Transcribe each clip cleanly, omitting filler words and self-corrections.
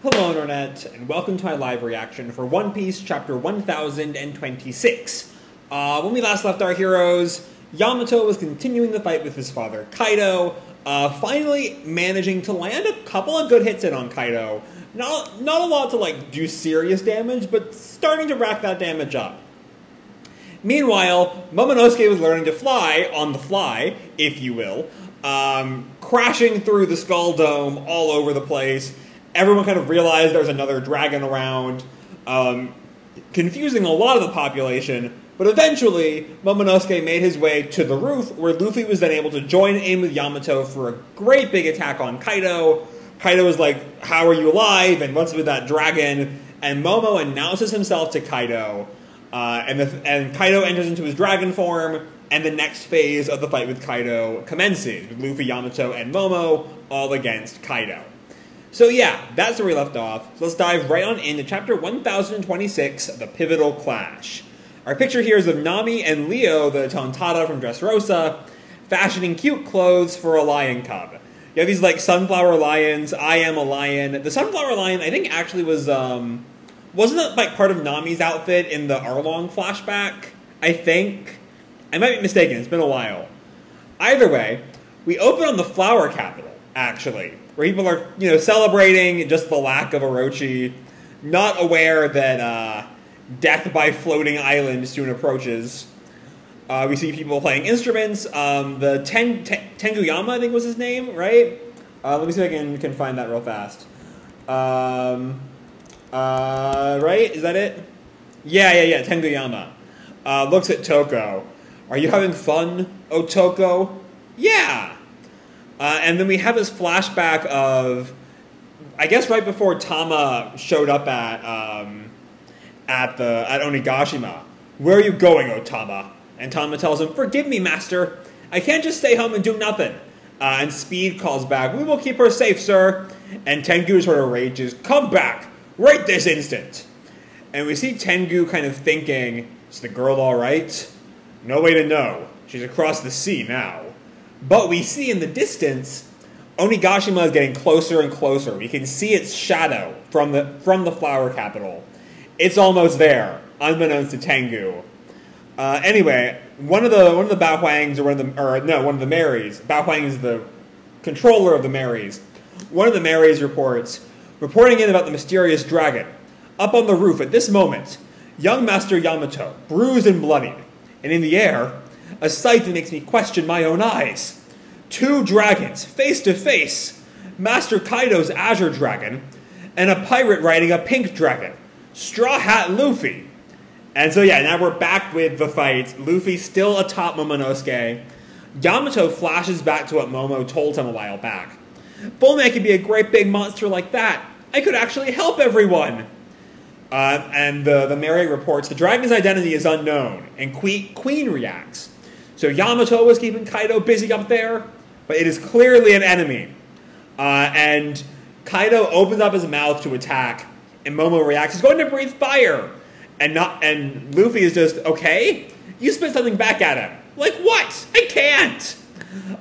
Hello Internet, and welcome to my live reaction for One Piece chapter 1026. When we last left our heroes, Yamato was continuing the fight with his father Kaido, finally managing to land a couple of good hits in on Kaido. Not a lot to do serious damage, but starting to rack that damage up. Meanwhile, Momonosuke was learning to fly on the fly, if you will, crashing through the Skull Dome all over the place. Everyone kind of realized there was another dragon around, confusing a lot of the population, but eventually Momonosuke made his way to the roof, where Luffy was then able to join in with Yamato for a great big attack on Kaido. Kaido was like, "How are you alive? And what's with that dragon?" And Momo announces himself to Kaido, and Kaido enters into his dragon form, and the next phase of the fight with Kaido commences, with Luffy, Yamato, and Momo all against Kaido. So yeah, that's where we left off. So let's dive right on into chapter 1026, The Pivotal Clash. Our picture here is of Nami and Leo, the Tontara from Dressrosa, fashioning cute clothes for a lion cub. You have these sunflower lions. I am a lion. The sunflower lion, I think, actually was wasn't it part of Nami's outfit in the Arlong flashback? I think. I might be mistaken. It's been a while. Either way, we open on the flower capital, actually, where people are, celebrating just the lack of Orochi, not aware that death by floating island soon approaches. We see people playing instruments. The Tenguyama, I think was his name, right? Let me see if I can find that real fast. Right? Is that it? Yeah, Tenguyama. Looks at Toko. "Are you having fun, Otoko?" "Yeah." And then we have this flashback of, I guess right before Tama showed up at Onigashima. "Where are you going, Otama?" And Tama tells him, "Forgive me, master. I can't just stay home and do nothing." And Speed calls back, "We will keep her safe, sir." And Tengu sort of rages, "Come back, right this instant." And we see Tengu kind of thinking, "Is the girl all right? No way to know. She's across the sea now." But we see in the distance, Onigashima is getting closer and closer. We can see its shadow from the flower capital. It's almost there, unbeknownst to Tengu. Anyway, one of the Baohuangs, one of the Marys. Baohuang is the controller of the Marys. One of the Marys reporting in about the mysterious dragon. "Up on the roof at this moment, young Master Yamato, bruised and bloodied, and in the air, a sight that makes me question my own eyes. 2 dragons, face to face. Master Kaido's Azure Dragon, and a pirate riding a pink dragon. Straw Hat Luffy." And so yeah, now we're back with the fight. Luffy still atop Momonosuke. Yamato flashes back to what Momo told him a while back. "If only I could be a great big monster like that, I could actually help everyone." And the Mary reports the dragon's identity is unknown, and Queen reacts. So Yamato was keeping Kaido busy up there, but it is clearly an enemy. And Kaido opens up his mouth to attack, and Momo reacts, "He's going to breathe fire!" And Luffy is just, "Okay? You spit something back at him." "Like what? I can't!"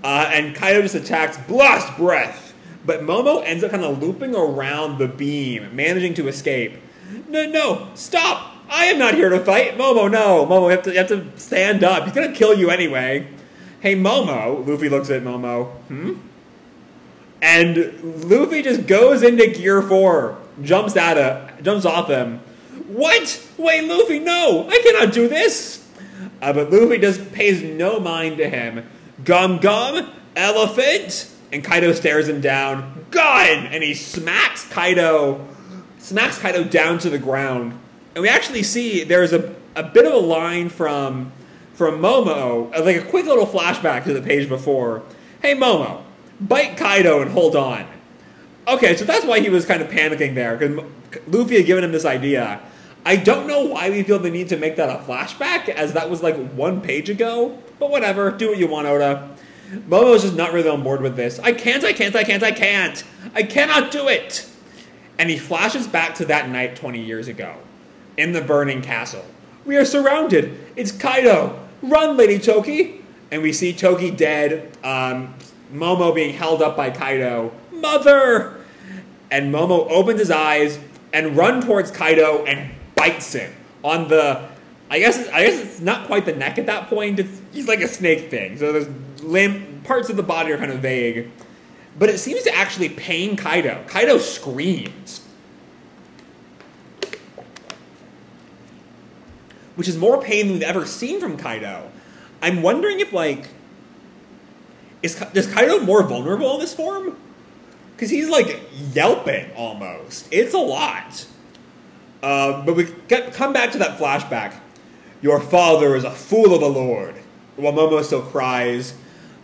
And Kaido just attacks, "Blast Breath!" But Momo ends up kind of looping around the beam, managing to escape. No, stop! I am not here to fight! Momo, no! Momo, you have to stand up. He's gonna kill you anyway. "Hey, Momo," Luffy looks at Momo. And Luffy just goes into Gear 4, jumps off him. "What? Wait, Luffy, no! I cannot do this!" But Luffy just pays no mind to him. "Gum, elephant!" And Kaido stares him down. "Gun!" And he smacks Kaido down to the ground. And we actually see there's a bit of a line from Momo, like a quick little flashback to the page before. "Hey, Momo, bite Kaido and hold on." Okay, so that's why he was kind of panicking there, because Luffy had given him this idea. I don't know why we feel the need to make that a flashback, as that was 1 page ago, but whatever, do what you want, Oda. Momo's just not really on board with this. I can't! I cannot do it! And he flashes back to that night 20 years ago, in the burning castle. "We are surrounded! It's Kaido! Run, Lady Toki!" And we see Toki dead, Momo being held up by Kaido. "Mother!" And Momo opens his eyes and runs towards Kaido and bites him on the... I guess it's not quite the neck at that point. He's like a snake thing. So there's parts of the body are kind of vague. But it seems to actually pain Kaido. Kaido screams. Which is more pain than we've ever seen from Kaido. I'm wondering if, like... Is Kaido more vulnerable in this form? Because he's, like, yelping, almost. It's a lot. But we come back to that flashback. Your father is a fool of a lord. While Momo still cries.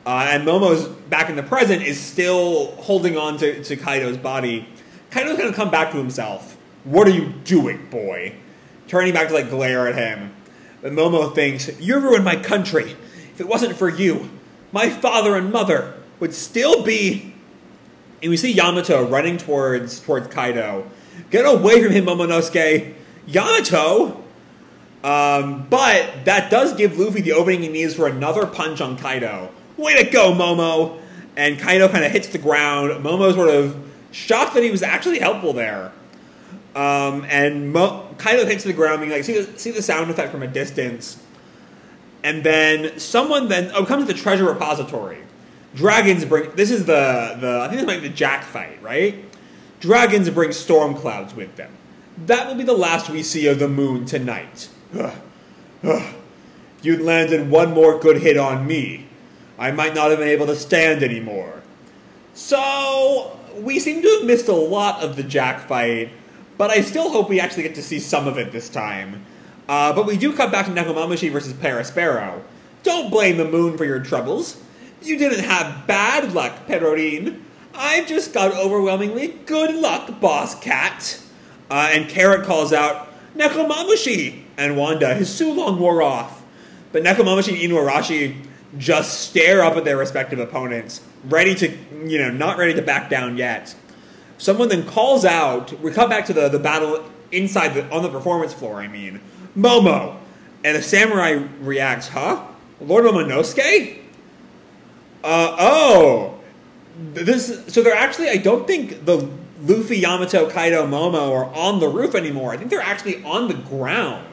And Momo's back in the present is still holding on to Kaido's body. Kaido's going to come back to himself. What are you doing, boy? Turning back to, like, glare at him. But Momo thinks, you ruined my country. If it wasn't for you, my father and mother would still be... And we see Yamato running towards Kaido. Get away from him, Momonosuke! Yamato! But that does give Luffy the opening he needs for another punch on Kaido. Way to go, Momo! And Kaido kind of hits the ground. Momo's sort of shocked that he was actually helpful there. And Kaido hits the ground, being like, see the sound effect from a distance. And then someone comes to the treasure repository. Dragons bring... This is I think this might be the Jack fight, right? Dragons bring storm clouds with them. That will be the last we see of the moon tonight. If you'd landed one more good hit on me, I might not have been able to stand anymore. So, we seem to have missed a lot of the Jack fight, but I still hope we actually get to see some of it this time. But we do cut back to Nekomamushi versus Perospero. Don't blame the moon for your troubles. You didn't have bad luck, Perorin. I've just got overwhelmingly good luck, boss cat. And Carrot calls out, Nekomamushi! And Wanda, his Sulong wore off. But Nekomamushi and Inuarashi just stare up at their respective opponents, ready to, not ready to back down yet. Someone then calls out, we cut back to the battle inside, on the performance floor, I mean. Momo! And a samurai reacts, huh? Lord Momonosuke? So they're actually, I don't think the Luffy, Yamato, Kaido, Momo are on the roof anymore. I think they're actually on the ground.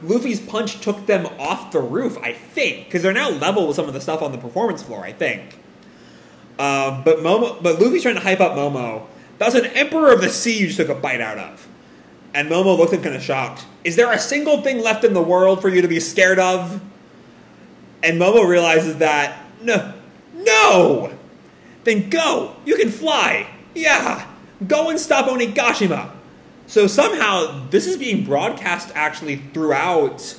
Luffy's punch took them off the roof, I think. Because they're now level with some of the stuff on the performance floor, I think. But Luffy's trying to hype up Momo. That's an Emperor of the Sea you just took a bite out of. And Momo looks at him kind of shocked. Is there a single thing left in the world for you to be scared of? And Momo realizes that, no! Then go! You can fly! Yeah! Go and stop Onigashima! So somehow, this is being broadcast actually throughout...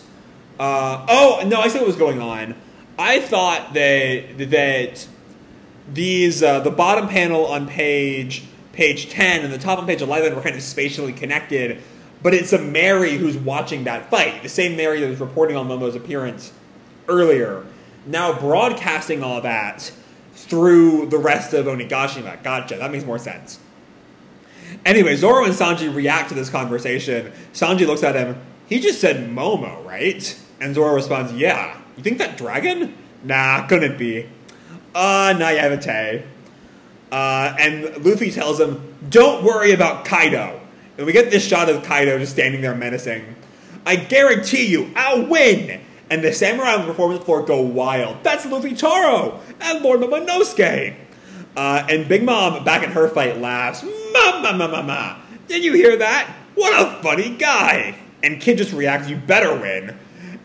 I see what was going on. I thought that these, the bottom panel on page 10 and the top on page 11 were kind of spatially connected, but it's a Mary who's watching that fight. The same Mary that was reporting on Momo's appearance earlier, now broadcasting all that through the rest of Onigashima. Gotcha, that makes more sense. Anyway, Zoro and Sanji react to this conversation. Sanji looks at him. He just said Momo, right? And Zoro responds, yeah. You think that dragon? Nah, couldn't be. Naivete. And Luffy tells him, don't worry about Kaido. And we get this shot of Kaido just standing there menacing. I guarantee you, I'll win! And the samurai on the performance floor go wild. That's Luffy Taro! And Lord Momonosuke! And Big Mom, back in her fight, laughs. Ma! Did you hear that? What a funny guy! And Kid just reacts, you better win.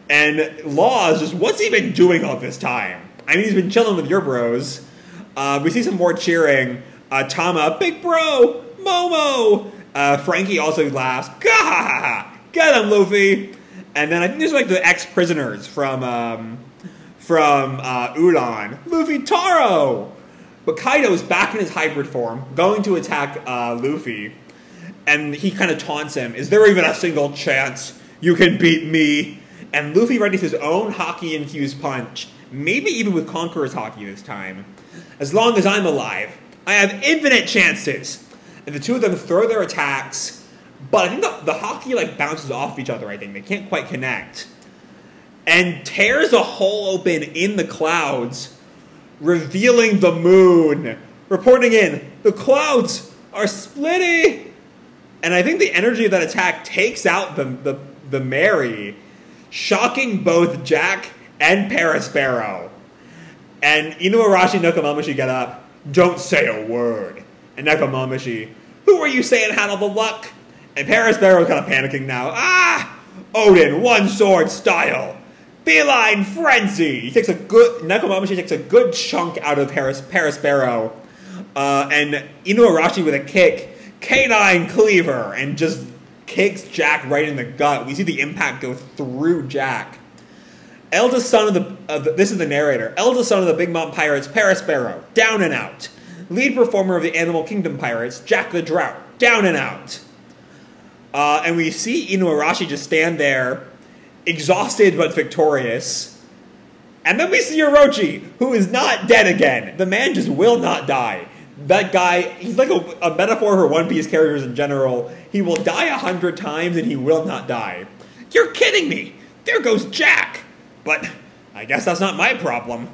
And Law is just, what's he been doing all this time? I mean, he's been chilling with your bros. We see some more cheering. Tama, big bro! Momo! Frankie also laughs. Gah! Get him, Luffy! And then I think there's like the ex-prisoners from Udon. Luffy Taro! But Kaido's back in his hybrid form, going to attack Luffy. And he kind of taunts him. Is there even a single chance you can beat me? And Luffy readies his own Haki-infused punch. Maybe even with Conqueror's Haki this time. As long as I'm alive, I have infinite chances. And the two of them throw their attacks. But I think the Haki like bounces off each other, I think. They can't quite connect. And tears a hole open in the clouds, revealing the moon. Reporting in, The clouds are splitting! And I think the energy of that attack takes out the Mary, shocking both Jack and Perospero. And Inuarashi and Nekomamushi get up. Don't say a word. And Nekomamushi, who are you saying had all the luck? And Perospero's kind of panicking now. Ah! Odin, one sword style. Feline frenzy. Nekomamushi takes a good chunk out of Perospero. And Inuarashi with a kick, canine cleaver, and just kicks Jack right in the gut. We see the impact go through Jack. Eldest son of the this is the narrator. Eldest son of the Big Mountain Pirates, Perospero, down and out. Lead performer of the Animal Kingdom Pirates, Jack the Drought, down and out. And we see Inuarashi just stand there, exhausted but victorious. And then we see Orochi, who is not dead again. The man just will not die. That guy, he's like a metaphor for One Piece characters in general. He will die 100 times and he will not die. You're kidding me! There goes Jack! But I guess that's not my problem.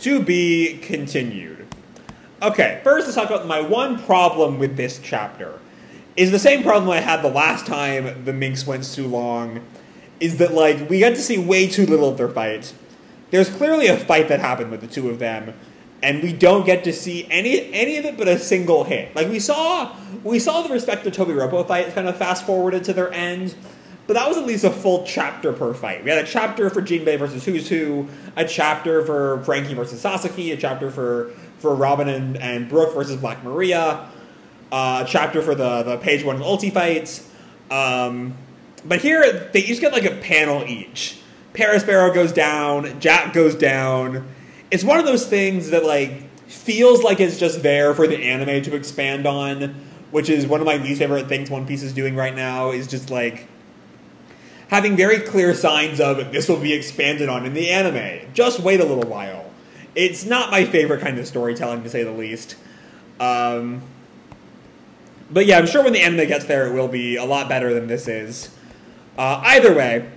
To be continued. Okay, first let's talk about my one problem with this chapter. Is the same problem I had the last time the Minks went too long. Is that, like, we got to see way too little of their fight. There's clearly a fight that happened with the two of them, and we don't get to see any of it but a single hit. Like, we saw the respective Tobiropo fight kind of fast-forwarded to their end, but that was at least a full chapter per fight. We had a chapter for Jinbei versus Who's Who, a chapter for Frankie versus Sasaki, a chapter for Robin and Brooke versus Black Maria, a chapter for the Page 1 and Ulti fights. But here, they each get like a panel each. Perospero goes down, Jack goes down. It's one of those things that, like, feels like it's just there for the anime to expand on, which is one of my least favorite things One Piece is doing right now, is just, like, having very clear signs of this will be expanded on in the anime. Just wait a little while. It's not my favorite kind of storytelling, to say the least. But yeah, I'm sure when the anime gets there, it will be a lot better than this is. Either way,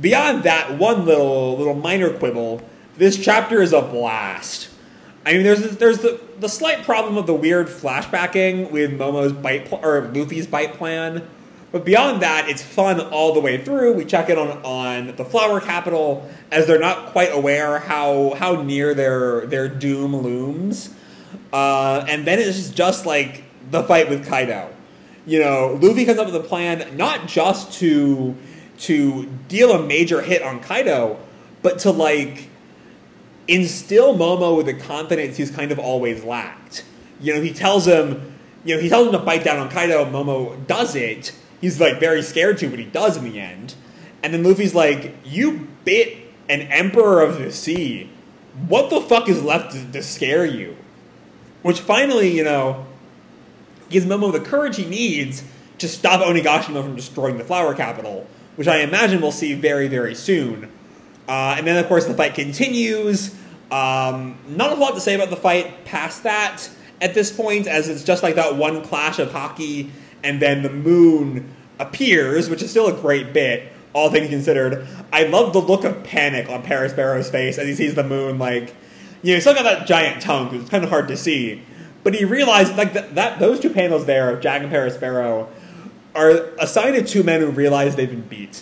beyond that one little minor quibble, this chapter is a blast. I mean, there's the slight problem of the weird flashbacking with Momo's Luffy's bite plan, but beyond that, it's fun all the way through. We check in on the Flower Capital as they're not quite aware how near their doom looms, and then it's just like the fight with Kaido. You know, Luffy comes up with a plan not just to deal a major hit on Kaido, but to, like, instill Momo with the confidence he's kind of always lacked. You know, he tells him to bite down on Kaido. Momo does it. He's, like, very scared to, but he does in the end. And then Luffy's like, "You bit an Emperor of the Sea. What the fuck is left to scare you?" Which finally, you know, gives Momo the courage he needs to stop Onigashima from destroying the Flower Capital, which I imagine we'll see very, very soon. And then, of course, the fight continues. Not a lot to say about the fight past that at this point, as it's just like that one clash of hockey, and then the moon appears, which is still a great bit, all things considered. I love the look of panic on Perospero's face as he sees the moon, like, you know, he's still got that giant tongue, because it's kind of hard to see. But he realized, like, that those two panels there of Jack and Perospero are a sign of two men who realize they've been beat.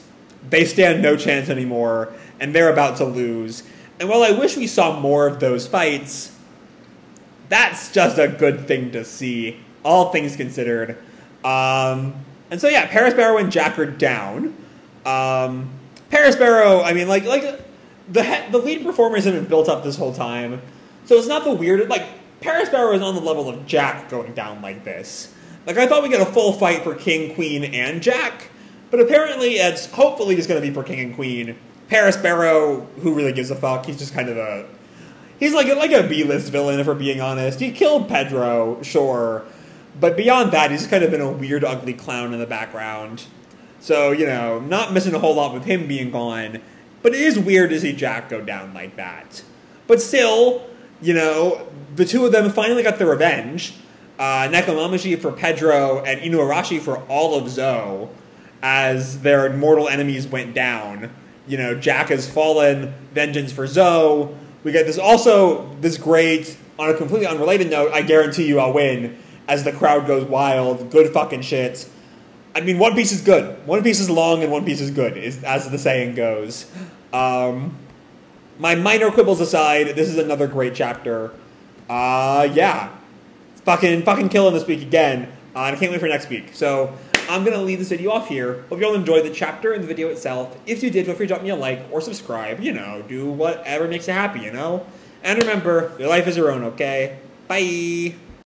They stand no chance anymore, and they're about to lose. And while I wish we saw more of those fights, that's just a good thing to see, all things considered. And so yeah, Perospero and Jack are down. Perospero, I mean, like the lead performers have been built up this whole time, so it's not the weird, like, Perospero is on the level of Jack going down like this. Like, I thought we'd get a full fight for King, Queen, and Jack, but apparently it's hopefully just going to be for King and Queen. Perospero, who really gives a fuck? He's just kind of he's like a B-list villain, if we're being honest. He killed Pedro, sure, but beyond that, he's kind of been a weird, ugly clown in the background. So, you know, not missing a whole lot with him being gone, but it is weird to see Jack go down like that. But still, you know, the two of them finally got their revenge. Nekomamushi for Pedro and Inuarashi for all of Zou, as their mortal enemies went down. You know, Jack has fallen, vengeance for Zou. We get this great, on a completely unrelated note, I guarantee you I'll win, as the crowd goes wild. Good fucking shit. I mean, One Piece is good. One Piece is long and One Piece is good, as the saying goes. My minor quibbles aside, this is another great chapter. Yeah. Fucking killing this week again. And I can't wait for next week. So, I'm going to leave this video off here. Hope you all enjoyed the chapter and the video itself. If you did, feel free to drop me a like or subscribe. You know, do whatever makes you happy, you know? And remember, your life is your own, okay? Bye!